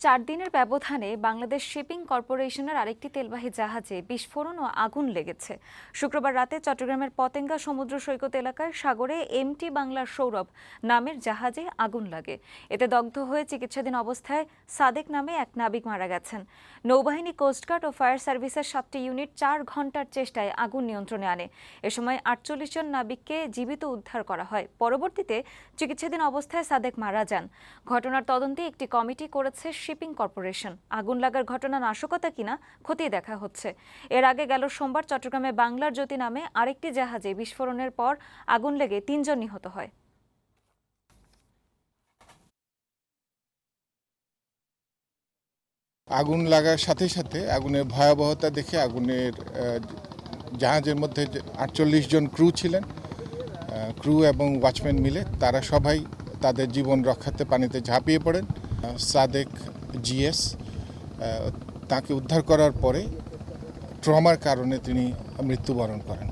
4 দিনের ব্যবধানে বাংলাদেশ শিপিং কর্পোরেশনের আরেকটি তেলবাহী জাহাজে বিস্ফোরণ ও আগুন লেগেছে। শুক্রবার রাতে চট্টগ্রামের পতেঙ্গা সমুদ্র সৈকত এলাকায় সাগরে এমটি বাংলার সৌরভ নামের জাহাজে আগুন লাগে। এতে দগ্ধ হয়ে চিকিৎসাধীন অবস্থায় সাদেক নামে এক নাবিক মারা গেছেন। নৌবাহিনী, কোস্টগার্ড ও ফায়ার সার্ভিসের 7টি ইউনিট 4 ঘন্টার চেষ্টায় আগুন নিয়ন্ত্রণে আনে। এ সময় 48 জন নাবিককে জীবিত উদ্ধার করা হয়। পরবর্তীতে চিকিৎসাধীন অবস্থায় সাদেক মারা যান। ঘটনার তদন্তে একটি কমিটি করেছে শিপিং কর্পোরেশন। আগুন লাগার ঘটনা নাশকতা কিনা খতিয়ে দেখা হচ্ছে। এর আগে গেল সোমবার চট্টগ্রামে বাংলার জ্যোতি নামে আরেকটি জাহাজে বিস্ফোরণের পর আগুন লেগে 3 জন নিহত হয়। আগুন লাগার সাথে সাথে আগুনের ভয়াবহতা দেখে জাহাজের মধ্যে 48 জন ক্রু ছিলেন, ক্রু এবং ওয়াচম্যান মিলে তারা সবাই তাদের জীবন রক্ষার্থে পানিতে ঝাঁপিয়ে পড়েন। সাদেক জিএস তাকে উদ্ধার করার পরে ট্রমার কারণে তিনি মৃত্যুবরণ করেন।